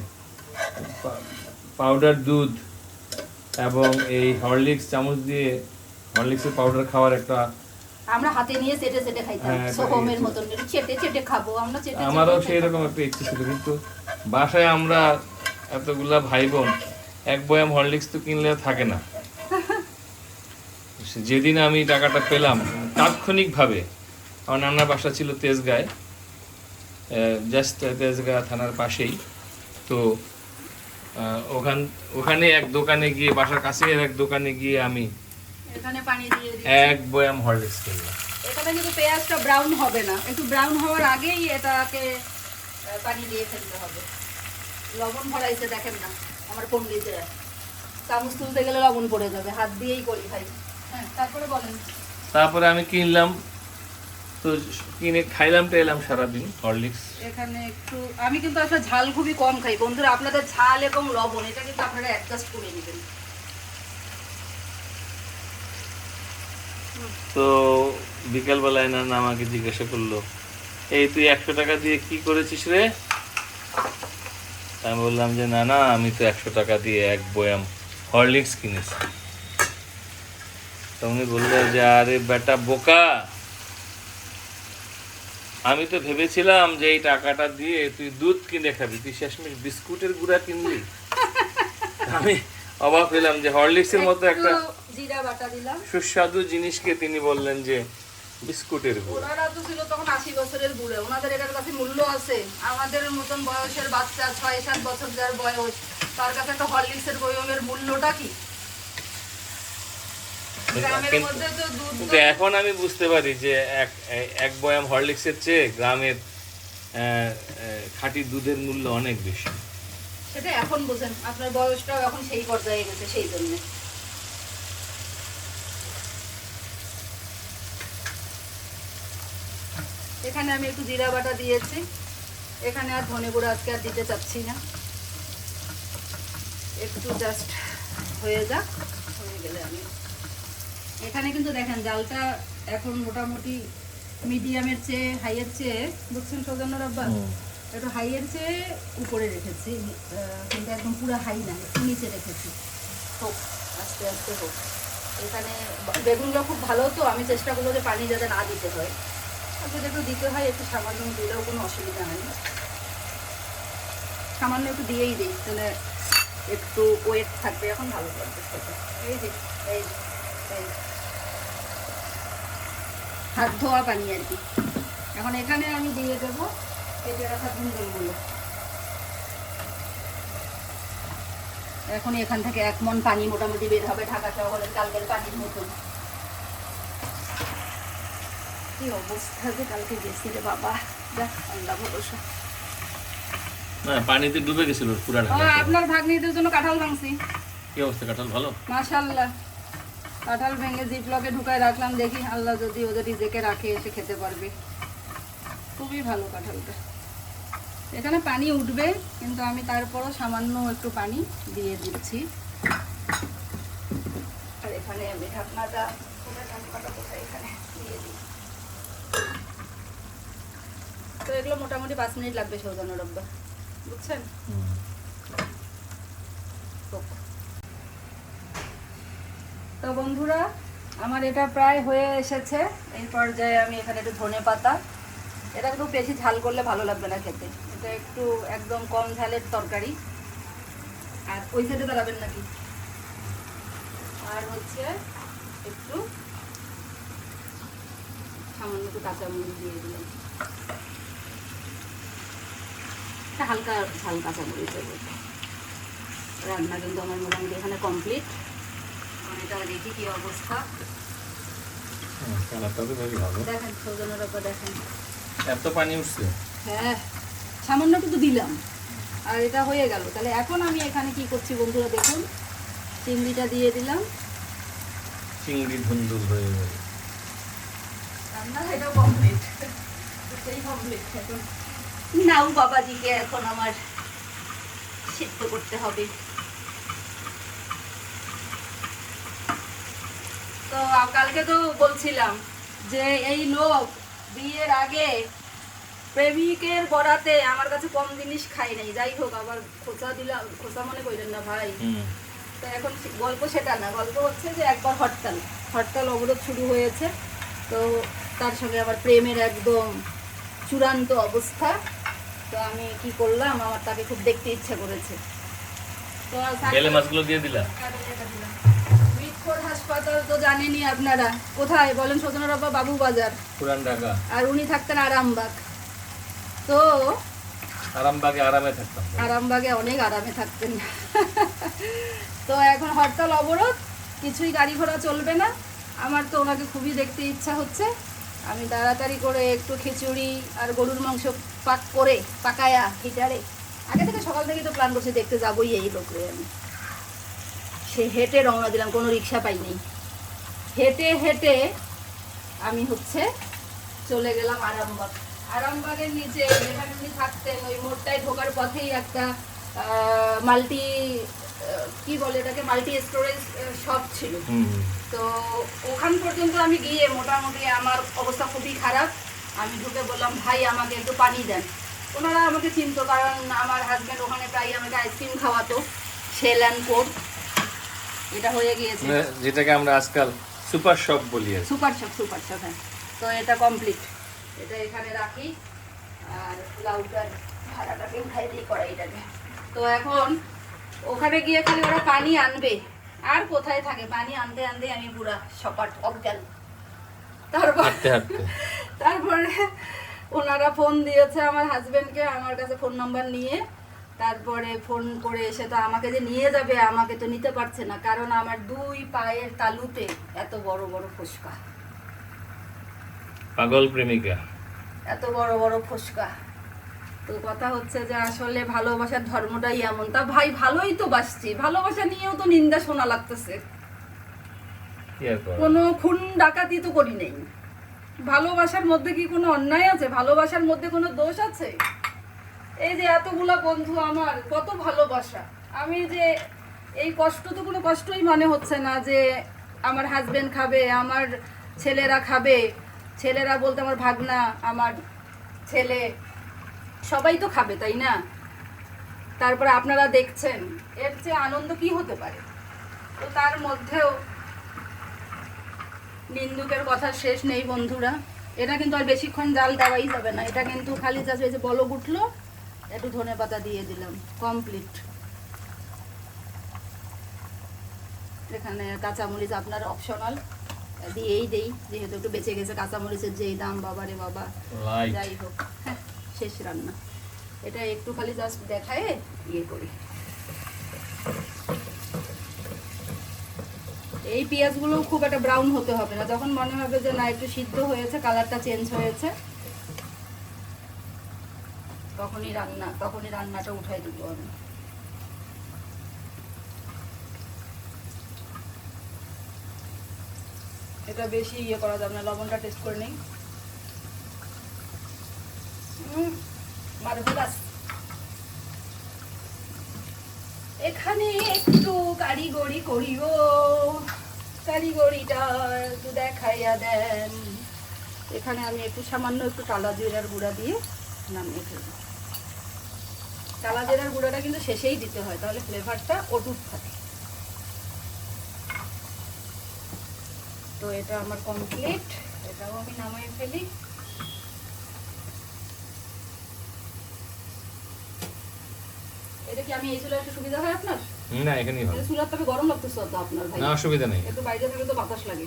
পাউডার দুধ এবং এই হরলিক্স চামচ দিয়ে হরলিক্সের পাউডার খাওয়ার একটা, আমরা হাতে নিয়ে চেটে চেটে খাইতাম, সোহমের মতন চেটে চেটে খাবো আমরা। চেটে আমারও সেই রকম একটা ইচ্ছে ছিল, কিন্তু বাসায় আমরা এতগুলা ভাই বোন 1 বয়াম হরলিক্স তো কিনলে থাকে না। যেদিন আমি টাকাটা পেলাম, তাৎক্ষণিকভাবে, আমার নানার বাসা ছিল তেজগাঁয়, জাস্ট তেজগাঁ থানার পাশেই। তো ওখানে এক দোকানে গিয়ে, বাসার কাছে এক দোকানে গিয়ে আমি এখানে পানি দিয়ে দিই, 1 বয়াম হরলিক্স কিনলাম। এখানে কিন্তু পেঁয়াজটা ব্রাউন হবে না, একটু ব্রাউন হওয়ার আগেই এটাকে পানি দিয়ে ফেলতে হবে। লবণ ভরাইছে দেখেন না আমার পন্ডিতে, চামচ তুলতে গেলে লবণ পড়ে যাবে, হাত দিয়েই করি ভাই। হ্যাঁ, তারপরে বলেন। তারপরে আমি কিনলাম, তো কিনে খাইলাম টাইলাম সারাদিন হরলিক্স। এখানে একটু আমি কিন্তু আসলে ঝাল খুবই কম খাই বন্ধুরা। আপনাদের ঝাল এবং লবণ এটা কিন্তু আপনারা অ্যাডজাস্ট করে নেবেন। তো বিকালবেলায় না আমাকে জিজ্ঞাসা করলো, এই তুই 100 টাকা দিয়ে কি করেছিস রে? আমি বললাম যে না না, আমি তো 100 টাকা দিয়ে এক বয়াম হরলিক্স কিনেছি। তো উনি বললো যে আরে বেটা বোকা, আমি তো ভেবেছিলাম যে এই টাকাটা দিয়ে তুই দুধ কিনে খাবি, তুই শেষমেশ বিস্কুটের গুঁড়া কিনলি। আমি অবাক হইলাম যে হরলিক্সের মতো একটা একটু জিরা বাটা দিলাম। সুস্বাদু জিনিসকে তিনি বললেন যে বিস্কুটের গুঁড়া। ওনারা তো ছিল তখন 80 বছরের বুড়ে, ওনাদের এটার কাছে মূল্য আছে। আমাদের মতন বয়সের বাচ্চা 6-7 বছর যার বয়স, তার কাছে একটা হরলিক্সের বয়মের মূল্যটা কি? গ্রামের মধ্যে তো দুধ কিন্তু এখন আমি বুঝতে পারি যে এক বয়াম হরলিক্সের চেয়ে গ্রামের খাঁটি দুধের মূল্য অনেক বেশি। সেটা এখন বুঝেন, আপনার বয়সটাও এখন সেই পর্যায়ে গেছে, সেই জন্য। এখানে আমি একটু জিরা বাটা দিয়েছি, এখানে আর ধনে গুঁড়ো আজকে আর দিতে চাচ্ছি না, একটু জাস্ট হয়ে যাক, হয়ে গেলে আমি এখানে কিন্তু দেখেন জালটা এখন মোটামুটি মিডিয়ামের চেয়ে হাইয়ের চেয়ে, বুঝছেন সৌজন্যর আব্বা, একটু হাইয়ের চেয়ে উপরে রেখেছি, কিন্তু একদম পুরো হাই না, একটু নিচে রেখেছি। হোক, আস্তে আস্তে হোক। এখানে বেগুনগুলো খুব ভালো, তো আমি চেষ্টা করবো যে পানি যাতে না দিতে হয়, আর যদি একটু দিতে হয় একটু সামান্য দিলেও কোনো অসুবিধা হয় না, সামান্য একটু দিয়েই দিই, তাহলে একটু ওয়েট থাকবে, এখন ভালো লাগবে খেতে। এই যে এই এই হাত ধোয়া পানি আর কি। এখন এখানে আমি দিয়ে দেবো কেটে রাখা ধুন্দুলগুলো। এখন এখান থেকে 1 মণ পানি মোটামুটি বের হবে ঢাকা শহরের কালকের পানির মতন। কি অবস্থা যে কালকে গেছি রে বাবা, দেখ আল্লাহ ভরসা। না পানিতে ডুবে গেছিল পুরা ঢাকা। আপনার ভাগ্নিদের জন্য কাঁঠাল ভাঙছি। কি অবস্থা, কাঁঠাল ভালো? মাশাআল্লাহ, কাঁঠাল ভেঙে জিপলকে ঢুকায় রাখলাম, দেখি আল্লাহ যদি ওদের রিজেকে রাখে এসে খেতে পারবে। খুবই ভালো কাঁঠালটা। এখানে পানি উঠবে, কিন্তু আমি তারপরও সামান্য একটু পানি দিয়ে দিচ্ছি। আর এখানে আমি ঢাকনাটা কোথায় এখানে দিয়ে দিই। তো এগুলো মোটামুটি 5 মিনিট লাগবে সৌজন্য রব্বা, বুঝছেন? তো বন্ধুরা, আমার এটা প্রায় হয়ে এসেছে। এই পর্যায়ে আমি এখানে একটু ধনে পাতা, এটা একটু বেশি ঝাল করলে ভালো লাগবে না খেতে, এটা একটু একদম কম ঝালের তরকারি। আর ওই সাইডে দাঁড়াবেন নাকি? আর হচ্ছে একটু সামান্য একটু কাঁচামরিচ দিয়ে দিলাম, হালকা ঝাল কাঁচামরিচ দেবো। রান্না কিন্তু আমার মোটামুটি এখানে কমপ্লিট। এটা দেখি কি অবস্থা, দেখেন সৌজন্যর উপর দেখেন এত পানি উঠছে। হ্যাঁ, সামান্য কিন্তু দিলাম আর এটা হয়ে গেল। তাহলে এখন আমি এখানে কি করছি বন্ধুরা দেখুন, চিংড়িটা দিয়ে দিলাম। চিংড়ি ধুন্দুল হয়ে গেল রান্না এটা কমপ্লিট, সেই কমপ্লিট। এখন নাও বাবাজিকে এখন আমার সিদ্ধ করতে হবে। তো কালকে তো বলছিলাম যে এই লোক বিয়ের আগে প্রেমিকের বরাতে আমার কাছে কম জিনিস খাই নাই। যাই হোক, আবার খোঁচা দিলাম, খোঁচা মনে করেন না ভাই। তো এখন গল্প সেটা না, গল্প হচ্ছে যে একবার হরতাল অবরোধ শুরু হয়েছে, তো তার সঙ্গে আবার প্রেমের একদম চূড়ান্ত অবস্থা। তো আমি কি করলাম, আমার তাকে খুব দেখতে ইচ্ছে করেছে, তো বেলে মাছগুলো দিয়ে দিলাম। হাসপাতাল তো জানেনই আপনারা, কোথায় বলেন সজনের বাবা? বাবু বাজার, পুরান ঢাকা। আর উনি থাকতেন আরামবাগ। তো আরামবাগে আরামে থাকতাম, আরামবাগে অনেক আরামে থাকতেন। তো এখন হরতাল অবরোধ, কিছুই গাড়ি ঘোড়া চলবে না। আমার তো ওনাকে খুবই দেখতে ইচ্ছা হচ্ছে। আমি তাড়াতাড়ি করে একটু খিচুড়ি আর গরুর মাংস পাকায়া হিটারে, আগে থেকে সকাল থেকে তো প্ল্যান করছি দেখতে যাবোই এই লোকরে। আমি সে হেঁটে রওনা দিলাম, কোনো রিক্সা পাইনি। হেঁটে হেঁটে আমি হচ্ছে চলে গেলাম আরামবাগ। আরামবাগের নিচে যেখানে উনি থাকতেন ওই মোড়টায় ঢোকার পথেই একটা মাল্টি কি বলে এটাকে, মাল্টি স্টোরেজ শপ ছিল। তো ওখান পর্যন্ত আমি গিয়ে মোটামুটি আমার অবস্থা খুবই খারাপ। আমি ঢুকে বললাম, ভাই আমাকে একটু পানি দেন। ওনারা আমাকে চিনতো, কারণ আমার হাজব্যান্ড ওখানে প্রায় আমাকে আইসক্রিম খাওয়াতো, সেল অ্যান্ড কোড। এটা হয়ে গিয়েছে, যেটাকে আমরা আজকাল সুপার শপ বলি। সুপার শপ, হ্যাঁ। তো এটা কমপ্লিট, এটা এখানে রাখি আর লাউটার ভাড়াটাকে উঠাই দিই কড়াইটাকে। তো এখন ওখানে গিয়ে খালি ওরা পানি আনবে, আর কোথায় থাকে, পানি আনতে আনতে আমি পুরা সপাট অজ্ঞান। তারপরে ওনারা ফোন দিয়েছে আমার হাজবেন্ডকে, আমার কাছে ফোন নাম্বার নিয়ে, তারপরে ফোন করে এসে তো আমাকে যে নিয়ে যাবে, আমাকে তো নিতে পারছে না, কারণ আমার 2 পায়ের তালুতে এত বড় বড় ফোসকা। পাগল প্রেমিকা, এত বড় বড় ফোসকা। তো কথা হচ্ছে যে আসলে ভালোবাসার ধর্মটাই এমন। তা ভাই ভালোই তো বাসছি, ভালোবাসা নিয়েও তো নিন্দা শোনা লাগতেছে। কোনো খুন ডাকাতি তো করি নেই, ভালোবাসার মধ্যে কি কোনো অন্যায় আছে? ভালোবাসার মধ্যে কোনো দোষ আছে? এই যে এতগুলা বন্ধু আমার, কত ভালোবাসা, আমি যে এই কষ্ট তো কোনো কষ্টই মনে হচ্ছে না যে আমার হাজবেন্ড খাবে, আমার ছেলেরা খাবে। ছেলেরা বলতে আমার ভাগনা, আমার ছেলে, সবাই তো খাবে, তাই না? তারপরে আপনারা দেখছেন, এর চেয়ে আনন্দ কি হতে পারে? তো তার মধ্যেও নিন্দুকের কথা শেষ নেই বন্ধুরা। এটা কিন্তু আর বেশিক্ষণ জাল দেওয়াই যাবে না, এটা কিন্তু খালি জাস্ট এই যে বলক উঠলো, একটু ধনেপাতা দিয়ে দিলাম, কমপ্লিট। এখানে কাঁচামরিচ আপনার অপশনাল, দিয়েই দেই, যেহেতু একটু বেঁচে গেছে কাঁচামরিচের যেই দাম, বাবারে বাবা। যাই হোক, হ্যাঁ, শেষ রান্না। এটা একটু খালি জাস্ট দেখায় ইয়ে করি। এই পেঁয়াজগুলো খুব একটা ব্রাউন হতে হবে না, যখন মনে হবে যে না একটু সিদ্ধ হয়েছে, কালারটা চেঞ্জ হয়েছে, তখনই রান্নাটা উঠাই দেবো আমি। এটা বেশি ইয়ে করা যাবে না, লবণটা টেস্ট করে নেই। মার্ভেলাস। এখানে একটু কারিগরি করিও, কারিগরিটা একটু দেখাইয়া দেন। এখানে আমি একটু সামান্য একটু টালা জিরার গুঁড়া দিয়ে নামিয়ে ফেলবো। টালা জিরার গুঁড়াটা কিন্তু শেষেই দিতে হয়, তাহলে ফ্লেভারটা অটুট থাকে। তো এটা আমার কমপ্লিট, এটাও আমি নামিয়ে ফেলি। এটা কি আমি এই চুলা একটু সুবিধা হয় আপনার? না, এখানেই ভালো। চুলার তবে গরম লাগতেছে তো আপনার ভাই? না, অসুবিধা নেই, একটু বাইরে থেকে তো বাতাস লাগে।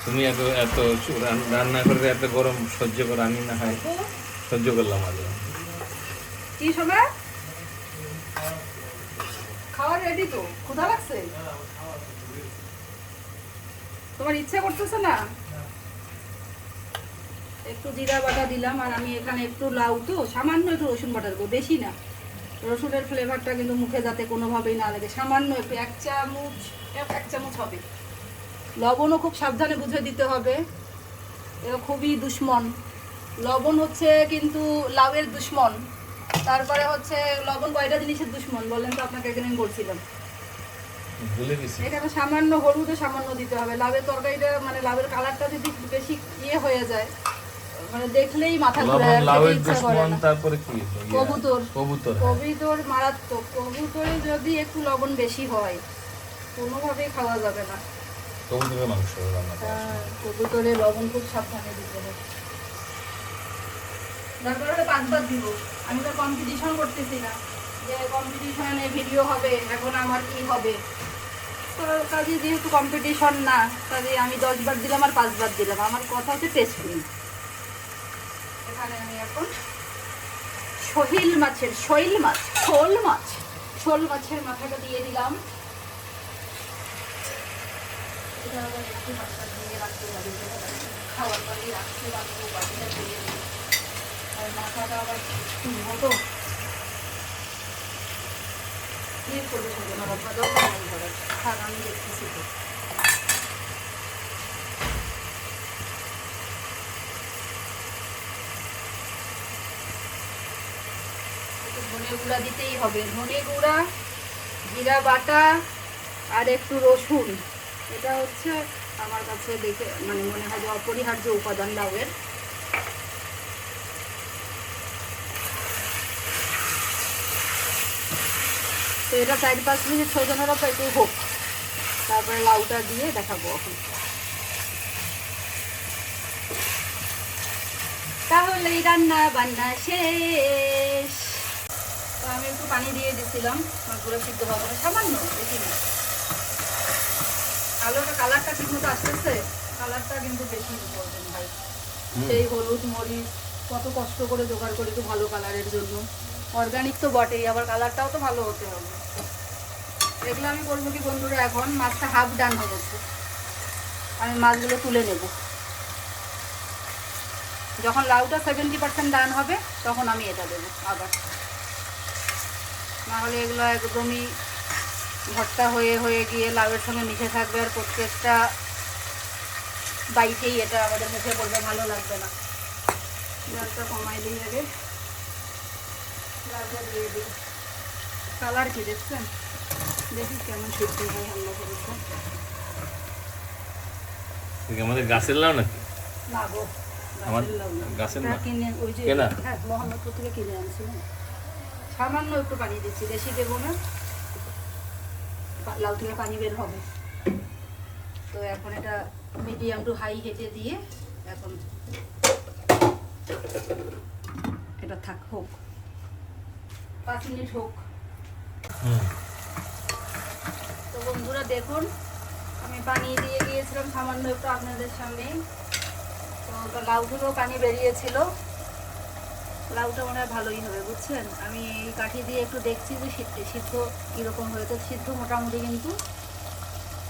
তুমি এত এত রান্না করে এত গরম সহ্য করো, আমি না হয় সহ্য করলাম। আজ কি সময় খাওয়া রেডি? তো ক্ষুধা লাগছে, তোমার ইচ্ছা করতেছে না? একটু জিরা বাটা দিলাম, আর আমি এখানে একটু লাউ, তো সামান্য একটু রসুন বাটা দেবো, বেশি না। রসুনের ফ্লেভারটা কিন্তু মুখে যাতে কোনোভাবেই না লাগে, সামান্য একটু, 1 চামচ হবে। লবণও খুব সাবধানে বুঝে দিতে হবে, এটা খুবই দুশ্মন। লবণ হচ্ছে কিন্তু লাউয়ের দুশ্মন। তারপরে হচ্ছে লবণ কয়টা জিনিসের দুশ্মন বলেন তো? আপনাকে একদিন আমি বলছিলাম, এখানে সামান্য হলুদও সামান্য দিতে হবে। লাউয়ের তরকারিটা মানে লাউয়ের কালারটা যদি বেশি ইয়ে হয়ে যায়, মানে দেখলেই মাথা ঘুরে, ইচ্ছা করে না। তারপরে কি? কবুতর মারাত্মক। কবুতরে যদি একটু লবণ বেশি হয়, কোনোভাবেই খাওয়া যাবে না। কবুতরের মাংস রান্না, কবুতরে লবণ খুব সাবধানে দিতে হবে। তারপরে 5 বার দিব। আমি তো কম্পিটিশন করতেছি না যে কম্পিটিশনে ভিডিও হবে, এখন আমার কি হবে। তো কাজে যেহেতু কম্পিটিশন না, কাজে আমি 10 বার দিলাম আর 5 বার দিলাম, আমার কথা হচ্ছে টেস্টফুল। এখানে আমি এখন শোল মাছের মাথাটা দিয়ে দিলাম। এটা আবার একটু মাছটা দিয়ে রাখতে হবে, খাওয়ার পরে রাখতে রাখবো, বাটিটা দিয়ে দিই। আর মাথাটা আবার মতো দিয়ে করবে থাকে না, বাবা দরকার নেই করার, থাক আমি দেখতেছি। তো ধনে গুঁড়া দিতেই হবে, ধনে গুঁড়া, জিরা বাটা আর একটু রসুন। এটা হচ্ছে আমার কাছে দেখে মানে মনে হয় যে অপরিহার্য উপাদান লাউয়ের। তো এটা 4-5 মিনিট সৌজনের ওপর একটু হোক, তারপরে লাউটা দিয়ে দেখাবো এখন। তাহলেই রান্না বান্না শেষ। তো আমি একটু পানি দিয়ে দিছিলাম মাছগুলো সিদ্ধ হওয়ার পরে, সামান্য, বেশি না। আলুটা কালারটা ঠিক মতো আসতেছে, কালারটা কিন্তু বেশি ইম্পর্টেন্ট ভাই। সেই হলুদ মরিচ কত কষ্ট করে জোগাড় করি একটু ভালো কালারের জন্য। অর্গানিক তো বটেই, আবার কালারটাও তো ভালো হতে হবে। এগুলো আমি করবো কি বন্ধুরা, এখন মাছটা হাফ ডান হয়ে গেছে, আমি মাছগুলো তুলে নেব। যখন লাউটা 70% ডান হবে তখন আমি এটা দেবো আবার, নাহলে এগুলো একদমই ভর্তা হয়ে হয়ে গিয়ে লাউয়ের সঙ্গে মিশে থাকবে, আর প্রত্যেকটা বাইটেই এটা আমাদের মুখে পড়বে, ভালো লাগবে না। লাউটা কমাই দিই আগে, লাউটা দিয়ে দিই। কালার কি দেখছেন, দেখি কেমন সিদ্ধ হয় আল্লাহ করেছে। আমাদের গাছের লাউ নাকি? না গো, আমার গাছের না, কিনে ওই যে কেনা? হ্যাঁ, মোহাম্মদপুর থেকে কিনে আনছিলাম। সামান্য একটু পানি দিচ্ছি, বেশি দেবো না, লাউ থেকে পানি বের হবে। তো এখন এটা মিডিয়াম টু হাই হেঁটে দিয়ে এখন এটা থাক, হোক 5 মিনিট হোক। তো বন্ধুরা দেখুন, আমি পানি দিয়ে গিয়েছিলাম সামান্য একটু আপনাদের সামনে। তো লাউ থেকেও পানি বেরিয়েছিল, লাউটা মনে হয় ভালোই হবে বুঝছেন। আমি এই কাঠি দিয়ে একটু দেখছি যে সিদ্ধ কীরকম হয়েছে। সিদ্ধ মোটামুটি কিন্তু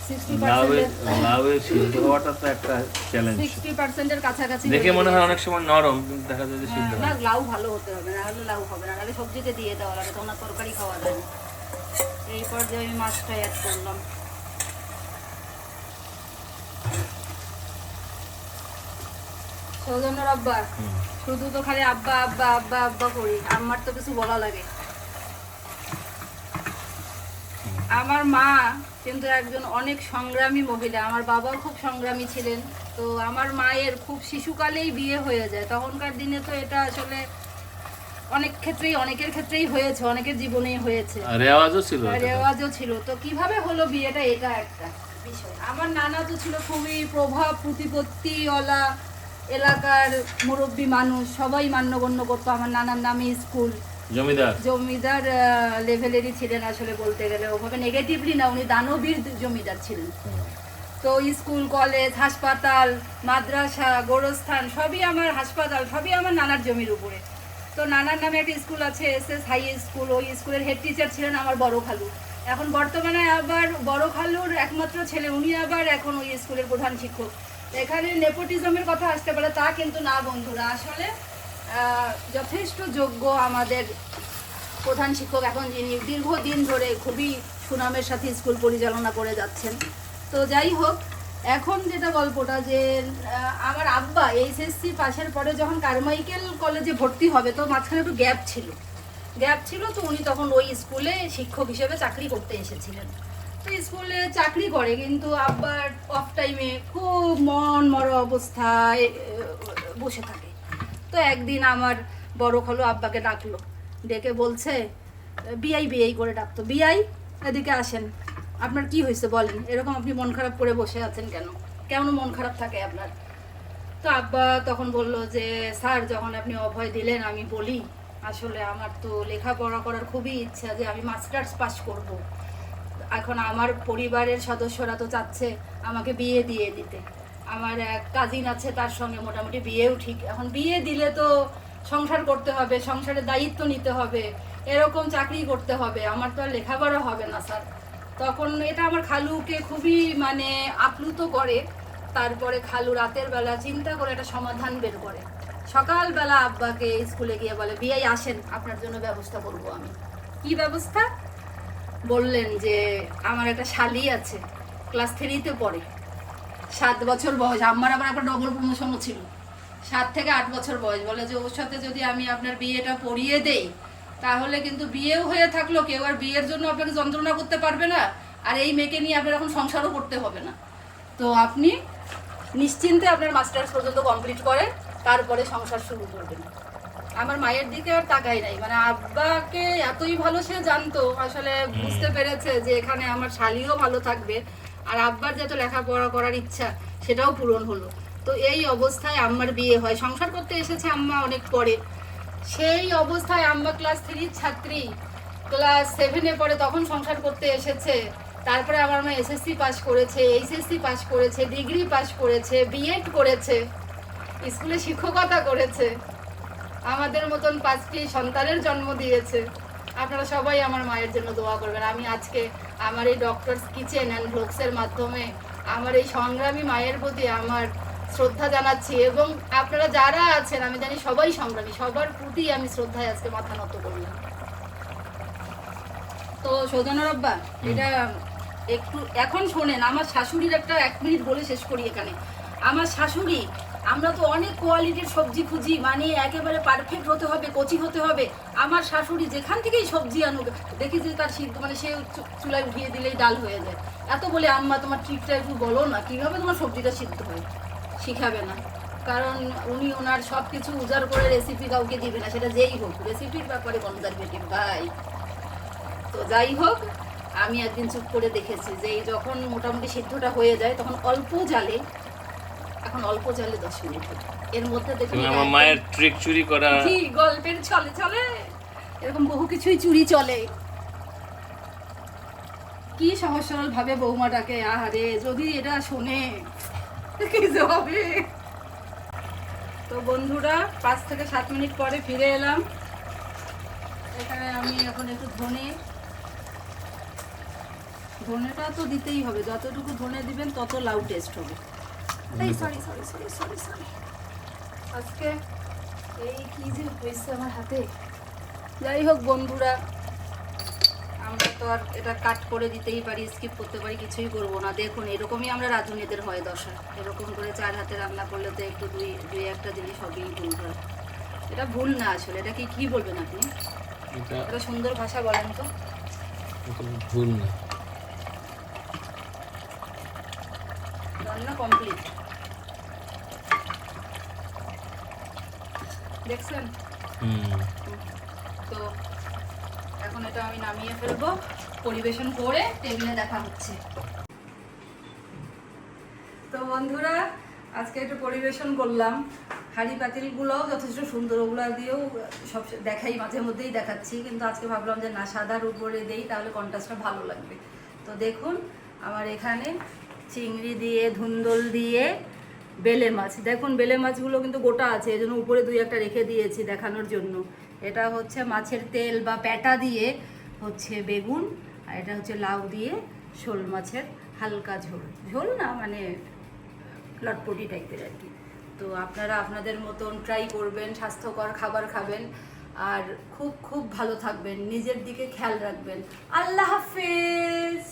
60%-এর কাছাকাছি। দেখে মনে হয় অনেক সময় নরম, কিন্তু দেখা যায় যে সিদ্ধ না, লাউ ভালো হতে হবে, না হলে লাউ হবে না, নাহলে সবজিতে দিয়ে দেওয়া লাগে, তখন তরকারি খাওয়া যায় না। এই পর্যায়ে আমি মাছটা অ্যাড করলাম। সৌজন্যর আব্বা শুধু তো খালি আব্বা আব্বা আব্বা আব্বা করি, আমার তো কিছু বলা লাগে। আমার মা কিন্তু একজন অনেক সংগ্রামী মহিলা, আমার বাবাও খুব সংগ্রামী ছিলেন। তো আমার মায়ের খুব শিশুকালেই বিয়ে হয়ে যায়, তখনকার দিনে তো এটা আসলে অনেক ক্ষেত্রেই, অনেকের ক্ষেত্রেই হয়েছে, অনেকের জীবনেই হয়েছে, রেওয়াজও ছিল। তো কিভাবে হলো বিয়েটা, এটা একটা বিষয়। আমার নানা তো ছিল খুবই প্রভাব প্রতিপত্তিওয়ালা, এলাকার মুরব্বী মানুষ, সবাই মান্যগণ্য করতো আমার নানার নামে স্কুল। জমিদার লেভেলেরই ছিলেন আসলে বলতে গেলে, ওভাবে নেগেটিভলি না, উনি দানবীর জমিদার ছিলেন। তো স্কুল, কলেজ, হাসপাতাল, মাদ্রাসা, গোরস্থান সবই আমার, হাসপাতাল সবই আমার নানার জমির উপরে। তো নানার নামে একটা স্কুল আছে, SS হাই স্কুল, ওই স্কুলের হেড টিচার ছিলেন আমার বড় খালু। এখন বর্তমানে আবার বড় খালুর একমাত্র ছেলে, উনি আবার এখন ওই স্কুলের প্রধান শিক্ষক। এখানে নেপোটিজমের কথা আসতে পারে, তা কিন্তু না বন্ধুরা। আসলে যথেষ্ট যোগ্য আমাদের প্রধান শিক্ষক, এখন যিনি দীর্ঘদিন ধরে খুবই সুনামের সাথে স্কুল পরিচালনা করে যাচ্ছেন। তো যাই হোক, এখন যেটা গল্পটা যে আমার আব্বা SSC পাশের পরে যখন কারমাইকেল কলেজে ভর্তি হবে, তো মাঝখানে একটু গ্যাপ ছিল। তো উনি তখন ওই স্কুলে শিক্ষক হিসেবে চাকরি করতে এসেছিলেন। তো স্কুলে চাকরি করে, কিন্তু আব্বার অফ টাইমে খুব মন মরা অবস্থায় বসে থাকে। তো একদিন আমার বড় খালু আব্বাকে ডাকলো, ডেকে বলছে, বিআই করে ডাকতো, বিআই এদিকে আসেন, আপনার কি হয়েছে বলেন, এরকম আপনি মন খারাপ করে বসে আছেন কেন, কেমন মন খারাপ থাকে আপনার? তো আব্বা তখন বলল যে, স্যার যখন আপনি অভয় দিলেন, আমি বলি আসলে আমার তো লেখাপড়া করার খুবই ইচ্ছা, যে আমি মাস্টার্স পাস করব। এখন আমার পরিবারের সদস্যরা তো চাচ্ছে আমাকে বিয়ে দিয়ে দিতে। আমার এক কাজিন আছে, তার সঙ্গে মোটামুটি বিয়েও ঠিক। এখন বিয়ে দিলে তো সংসার করতে হবে, সংসারের দায়িত্ব নিতে হবে, এরকম চাকরি করতে হবে, আমার তো আর লেখাপড়া হবে না স্যার। তখন এটা আমার খালুকে খুবই মানে আপ্লুত করে। তারপরে খালু রাতের বেলা চিন্তা করে একটা সমাধান বের করে। সকালবেলা আব্বাকে স্কুলে গিয়ে বলে, বিআই আসেন, আপনার জন্য ব্যবস্থা করব আমি। কি ব্যবস্থা? বললেন যে আমার একটা শালি আছে, ক্লাস 3-তে পড়ে, 7 বছর বয়স। আমার আবার একটা ডবল প্রমোশনও ছিল, 7 থেকে 8 বছর বয়স। বলে যে ওর সাথে যদি আমি আপনার বিয়েটা পড়িয়ে দেই, তাহলে কিন্তু বিয়েও হয়ে থাকলো, কেউ আর বিয়ের জন্য আপনাকে যন্ত্রণা করতে পারবে না, আর এই মেয়েকে নিয়ে আপনার এখন সংসারও করতে হবে না। তো আপনি নিশ্চিন্তে আপনার মাস্টার্স পর্যন্ত কমপ্লিট করেন, তারপরে সংসার শুরু করবেন। আমার মায়ের দিকে আর তাকাই নাই, মানে আব্বাকে এতই ভালো সে জানতো, আসলে বুঝতে পেরেছে যে এখানে আমার শালিও ভালো থাকবে, আর আব্বার যত লেখাপড়া করার ইচ্ছা সেটাও পূরণ হলো। তো এই অবস্থায় আম্মার বিয়ে হয়। সংসার করতে এসেছে আম্মা অনেক পরে, সেই অবস্থায় আম্মা ক্লাস 3 ছাত্রী, ক্লাস 7-এ পড়ে তখন সংসার করতে এসেছে। তারপরে আমার মা এসএসসি পাস করেছে, এইচএসসি পাস করেছে, ডিগ্রি পাস করেছে, বিএড করেছে, স্কুলে শিক্ষকতা করেছে, আমাদের মতন 5টি সন্তানের জন্ম দিয়েছে। আপনারা সবাই আমার মায়ের জন্য দোয়া করবেন। আমি আজকে আমার এই ডক্টরস কিচেন অ্যান্ড ব্লগসের মাধ্যমে আমার এই সংগ্রামী মায়ের প্রতি আমার শ্রদ্ধা জানাচ্ছি, এবং আপনারা যারা আছেন আমি জানি সবাই সংগ্রামী, সবার প্রতি আমি শ্রদ্ধায় আজকে মাথা নত করলাম। তো সৌজন্যর আব্বা, এটা একটু এখন শোনেন, আমার শাশুড়ির একটা 1 মিনিট বলে শেষ করি এখানে। আমার শাশুড়ি, আমরা তো অনেক কোয়ালিটির সবজি খুঁজি, মানে একেবারে পারফেক্ট হতে হবে, কচি হতে হবে। আমার শাশুড়ি যেখান থেকেই সবজি আনুক, দেখি যে তার সিদ্ধ, মানে সে চুলায় উঠিয়ে দিলেই ডাল হয়ে যায়। এত বলে, আম্মা তোমার ট্রিকটা একটু বলো না, কীভাবে তোমার সবজিটা সিদ্ধ হয়। শিখাবে না, কারণ উনি ওনার সব কিছু উজাড় করে রেসিপি কাউকে দিবে না, সেটা যেই হোক। রেসিপির ব্যাপারে কনজারভেটিভ ভাই। তো যাই হোক, আমি একদিন চুপ করে দেখেছি যে এই যখন মোটামুটি সিদ্ধটা হয়ে যায় তখন অল্প জালে, এখন অল্প জালে 10 মিনিট হবে। এর মধ্যে দেখি আমার মায়ের ট্রিক চুরি করা, কি গল্পের চলে চলে এরকম বহু কিছুই চুরি চলে। কি সহজ সরল ভাবে বৌমাটাকে, আহারে যদি এটা শোনে কি যে হবে। তো বন্ধুরা, 5 থেকে 7 মিনিট পরে ফিরে এলাম। এখানে আমি এখন একটু ধনেটা তো দিতেই হবে, যতটুকু ধনে দিবেন তত লাউ টেস্ট হবে। সরি আজকে এই কি যে হয়েছে আমার হাতে। যাই হোক বন্ধুরা, আমরা তো আর এটা কাট করে দিতেই পারি, স্কিপ করতে পারি, কিছুই করবো না। দেখুন, এরকমই আমরা রাঁধুনিদের হয় দশা। এরকম করে 4 হাতে রান্না করলে তো একটু দুই একটা জিনিস হবেই ভুল হয়। এটা ভুল না, আসলে এটা কি বলবেন আপনি? এটা সুন্দর ভাষা বলেন তো। ভুল না, রান্না কমপ্লিট, দেখছেন? তো এখন এটা আমি নামিয়ে ফেলবো, পরিবেশন করে টেবিলে দেখা হচ্ছে। তো বন্ধুরা, আজকে একটু পরিবেশন করলাম। হাঁড়ি পাতিলগুলোও যথেষ্ট সুন্দর, ওগুলো দিয়েও সব দেখাই, মাঝে মধ্যেই দেখাচ্ছি, কিন্তু আজকে ভাবলাম যে না, সাদার উপরে দেই, তাহলে কন্ট্রাস্টটা ভালো লাগবে। তো দেখুন, আমার এখানে চিংড়ি দিয়ে, ধুন্দল দিয়ে, বেলে মাছ। দেখুন, বেলে মাছগুলো কিন্তু গোটা আছে, এই জন্য উপরে 2-1টা রেখে দিয়েছি দেখানোর জন্য। এটা হচ্ছে মাছের তেল বা প্যাটা দিয়ে হচ্ছে বেগুন, আর এটা হচ্ছে লাউ দিয়ে শোল মাছের হালকা ঝোল না, মানে লটপটি টাইপের আর কি। তো আপনারা আপনাদের মতন ট্রাই করবেন, স্বাস্থ্যকর খাবার খাবেন, আর খুব খুব ভালো থাকবেন, নিজের দিকে খেয়াল রাখবেন। আল্লাহ হাফেজ।